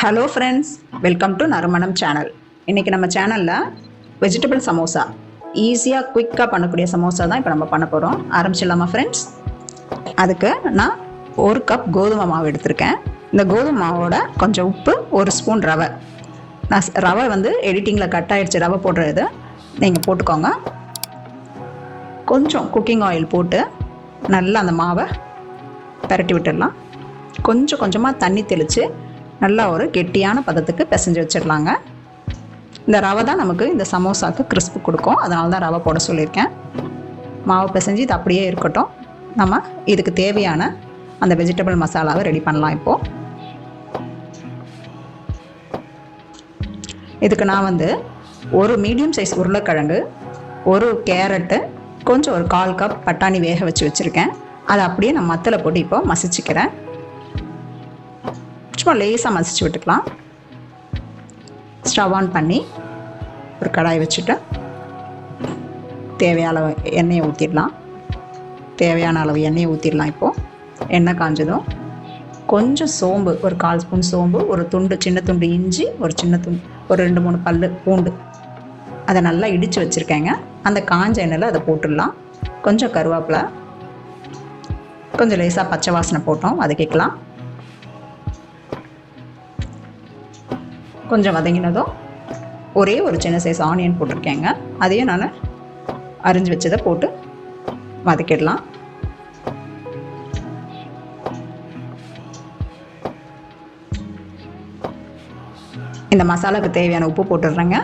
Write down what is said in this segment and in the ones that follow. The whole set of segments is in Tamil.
ஹலோ ஃப்ரெண்ட்ஸ், வெல்கம் டு நறுமணம் சேனல். இன்றைக்கி நம்ம சேனலில் வெஜிடபிள் சமோசா ஈஸியாக குயிக்காக பண்ணக்கூடிய சமோசா தான் இப்போ நம்ம பண்ண போகிறோம். ஆரம்பிச்சிடலாமா ஃப்ரெண்ட்ஸ்? அதுக்கு நான் 1 கப் கோதுமை மாவு எடுத்திருக்கேன். இந்த கோதுமை மாவோட கொஞ்சம் உப்பு, 1 ஸ்பூன் ரவை. நான் ரவை எடிட்டிங்கில் கட் ஆகிடுச்சு, ரவை போடுறது நீங்கள் போட்டுக்கோங்க. கொஞ்சம் குக்கிங் ஆயில் போட்டு நல்லா அந்த மாவை பரட்டி விட்டுடலாம். கொஞ்சம் கொஞ்சமாக தண்ணி தெளித்து நல்லா ஒரு கெட்டியான பதத்துக்கு பிசைஞ்சு வச்சிடலாங்க. இந்த ரவை தான் நமக்கு இந்த சமோசாவுக்கு கிறிஸ்பு கொடுக்கும், அதனால தான் ரவை போட சொல்லியிருக்கேன். மாவு பிசைஞ்சு இது அப்படியே இருக்கட்டும். நம்ம இதுக்கு தேவையான அந்த வெஜிடபிள் மசாலாவை ரெடி பண்ணலாம். இப்போது இதுக்கு நான் ஒரு மீடியம் சைஸ் உருளைக்கிழங்கு, 1 கேரட்டு, கொஞ்சம் ஒரு 1/4 கப் பட்டாணி வேக வச்சுருக்கேன். அதை அப்படியே நான் மத்தில் போட்டு இப்போ மசிச்சுக்கிறேன். சும்மா லேசாக மசிச்சு விட்டுக்கலாம். ஸ்டவ் ஆன் பண்ணி ஒரு கடாய் வச்சுட்டு தேவையான அளவு எண்ணெயை ஊற்றிடலாம். இப்போது எண்ணெய் காஞ்சதும் கொஞ்சம் சோம்பு, ஒரு 1/4 ஸ்பூன் சோம்பு, ஒரு சின்ன துண்டு இஞ்சி, ஒரு 2-3 பல்லு பூண்டு, அதை நல்லா இடித்து வச்சுருக்கேங்க. அந்த காஞ்ச எண்ணெயில் அதை போட்டுடலாம். கொஞ்சம் கருவேப்பிலை, கொஞ்சம் லேசாக பச்சை வாசனை போட்டோம் வதக்கிக்கலாம். கொஞ்சம் வதங்கினதும் ஒரே ஒரு சின்ன சைஸ் ஆனியன் போட்டிருக்கேங்க. அதையும் நான் அரிஞ்சு வச்சதை போட்டு வதக்கிடலாம். இந்த மசாலாவுக்கு தேவையான உப்பு போட்டுடுறேங்க.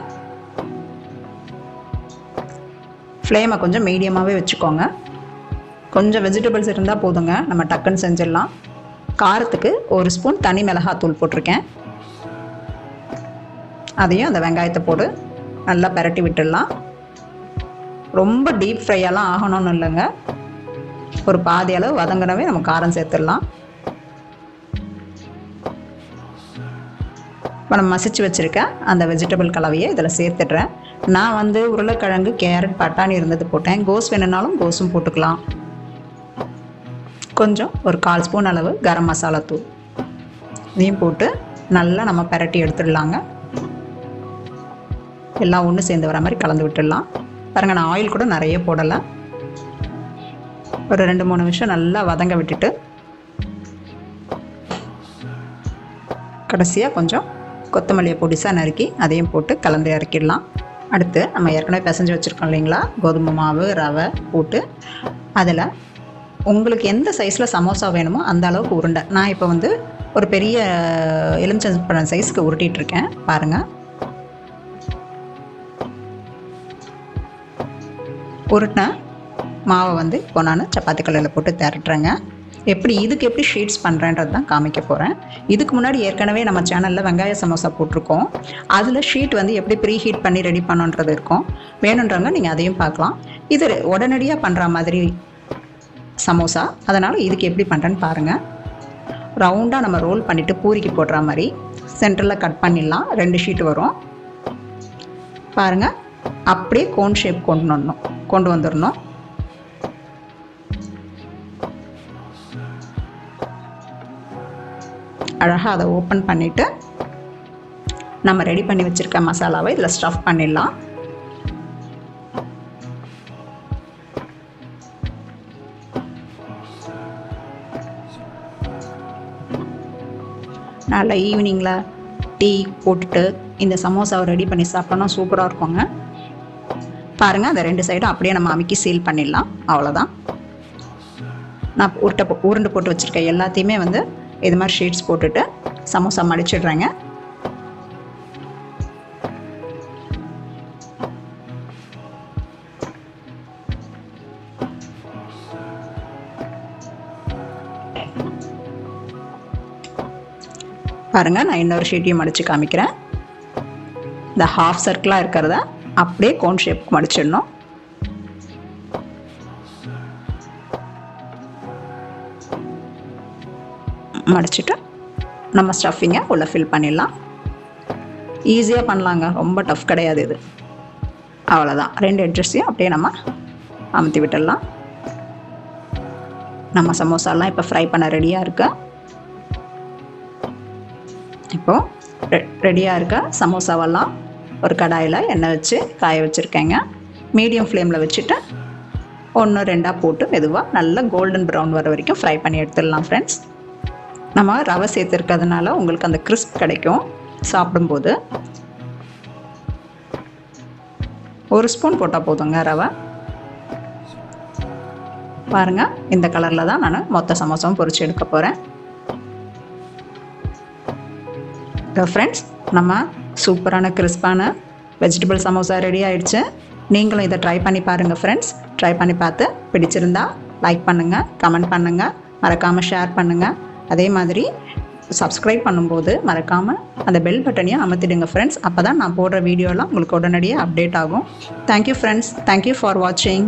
ஃப்ளேமை கொஞ்சம் மீடியமாகவே வச்சுக்கோங்க. கொஞ்சம் வெஜிடபிள்ஸ் இருந்தால் போதுங்க, நம்ம டக்குன்னு செஞ்சிடலாம். காரத்துக்கு 1 ஸ்பூன் தனி மிளகாத்தூள் போட்டிருக்கேன். அதையும் அந்த வெங்காயத்தை போட்டு நல்லா பரட்டி விட்டுடலாம். ரொம்ப டீப் ஃப்ரையெல்லாம் ஆகணும்னு இல்லைங்க, ஒரு பாதி அளவு வதங்கினவே நம்ம காரம் சேர்த்துடலாம். இப்போ நம்ம மசிச்சு வச்சுருக்க அந்த வெஜிடபிள் கலவையை இதில் சேர்த்துடுறேன். நான் உருளைக்கிழங்கு, கேரட், பட்டாணி இருந்தது போட்டேன். கோஸ் வேணும்னாலும் கோஸும் போட்டுக்கலாம். கொஞ்சம் ஒரு 1/4 ஸ்பூன் அளவு கரம் மசாலா தூள் இதையும் போட்டு நல்லா நம்ம பரட்டி எடுத்துடலாங்க. எல்லாம் ஒன்று சேர்ந்து வர மாதிரி கலந்து விட்டுடலாம். பாருங்கள், நான் ஆயில் கூட நிறைய போடலை. ஒரு 2-3 நிமிஷம் நல்லா வதங்க விட்டுட்டு கடைசியாக கொஞ்சம் கொத்தமல்லியை பொடிசாக நறுக்கி அதையும் போட்டு கலந்து இறக்கிடலாம். அடுத்து நம்ம ஏற்கனவே பிசைஞ்சு வச்சுருக்கோம் இல்லைங்களா, கோதுமை மாவு, ரவை போட்டு அதில் உங்களுக்கு எந்த சைஸில் சமோசா வேணுமோ அந்த அளவுக்கு உருண்டை. நான் இப்போ ஒரு பெரிய எலுமிச்சம்பழம் சைஸ்க்கு உருட்டிகிட்ருக்கேன். பாருங்கள், உருட்டின மாவை இப்போ நான் சப்பாத்தி கல்லில் போட்டு திரட்டுறேங்க. இதுக்கு எப்படி ஷீட்ஸ் பண்ணுறேன்றது தான் காமிக்க போகிறேன். இதுக்கு முன்னாடி ஏற்கனவே நம்ம சேனலில் வெங்காய சமோசா போட்டிருக்கோம். அதில் ஷீட் எப்படி ப்ரீ ஹீட் பண்ணி ரெடி பண்ணுன்றது இருக்கும். வேணுன்றவங்க நீங்கள் அதையும் பார்க்கலாம். இது உடனடியாக பண்ணுற மாதிரி சமோசா, அதனால் இதுக்கு எப்படி பண்ணுறேன்னு பாருங்கள். ரவுண்டாக நம்ம ரோல் பண்ணிவிட்டு பூரிக்கு போடுற மாதிரி சென்டரில் கட் பண்ணிடலாம். 2 ஷீட் வரும் பாருங்கள். அப்படியே கோன் ஷேப் கொண்டு வந்துடணும். அழகாக அதை ஓப்பன் பண்ணிவிட்டு நம்ம ரெடி பண்ணி வச்சுருக்க மசாலாவை இதில் ஸ்டஃப் பண்ணிடலாம். நல்லா ஈவினிங்கில் டீ போட்டுட்டு இந்த சமோசாவை ரெடி பண்ணி சாப்பிட்டோன்னா சூப்பராக இருக்குங்க. பாருங்கள், அந்த 2 சைடும் அப்படியே நம்ம அமுக்கி சீல் பண்ணிடலாம். அவ்வளோதான். நான் உருண்டை போட்டு வச்சுருக்கேன் எல்லாத்தையுமே இது மாதிரி ஷீட்ஸ் போட்டுட்டு சமோசா மடிச்சிடுறேங்க. பாருங்கள், நான் இன்னொரு ஷீட்டையும் மடித்து காமிக்கிறேன். இந்த ஹாஃப் சர்க்கிளாக இருக்கிறத அப்படியே கோன் ஷேப்புக்கு மடிச்சிடணும். மடிச்சுட்டு நம்ம ஸ்டஃபிங்கை உள்ள ஃபில் பண்ணிடலாம். ஈஸியாக பண்ணலாங்க, ரொம்ப டஃப் கிடையாது இது. அவ்வளோதான். 2 எட்ஜஸையும் அப்படியே நம்ம அமுத்தி விட்டுடலாம். நம்ம சமோசாலாம் இப்போ ஃப்ரை பண்ண ரெடியாக இருக்கு. இப்போது ரெடியாக இருக்க சமோசாவெல்லாம் ஒரு கடாயில் எண்ணெய் வச்சு காய வச்சுருக்கேங்க. மீடியம் ஃப்ளேமில் வச்சுட்டு 1-2 போட்டு மெதுவாக நல்லா கோல்டன் ப்ரௌன் வர வரைக்கும் ஃப்ரை பண்ணி எடுத்துடலாம் ஃப்ரெண்ட்ஸ். நம்ம ரவை சேர்த்துருக்கிறதுனால உங்களுக்கு அந்த கிறிஸ்ப் கிடைக்கும் சாப்பிடும்போது. 1 ஸ்பூன் போட்டால் போதுங்க ரவை. பாருங்கள், இந்த கலரில் தான் நான் மொத்த சமோசாவும் பொரிச்சு எடுக்க போகிறேன். ஃப்ரெண்ட்ஸ், நம்ம சூப்பரான கிறிஸ்பான வெஜிடபிள் சமோசா ரெடி ஆகிடுச்சு. நீங்களும் இதை ட்ரை பண்ணி பாருங்கள் ஃப்ரெண்ட்ஸ். ட்ரை பண்ணி பார்த்து பிடிச்சிருந்தா லைக் பண்ணுங்கள், கமெண்ட் பண்ணுங்கள், மறக்காமல் ஷேர் பண்ணுங்கள். அதே மாதிரி சப்ஸ்கிரைப் பண்ணும்போது மறக்காமல் அந்த பெல் பட்டனையும் அமர்த்திடுங்க ஃப்ரெண்ட்ஸ். அப்போ தான் நான் போடுற வீடியோலாம் உங்களுக்கு உடனடியாக அப்டேட் ஆகும். Thank you friends. தேங்க்யூ ஃபார் வாட்சிங்.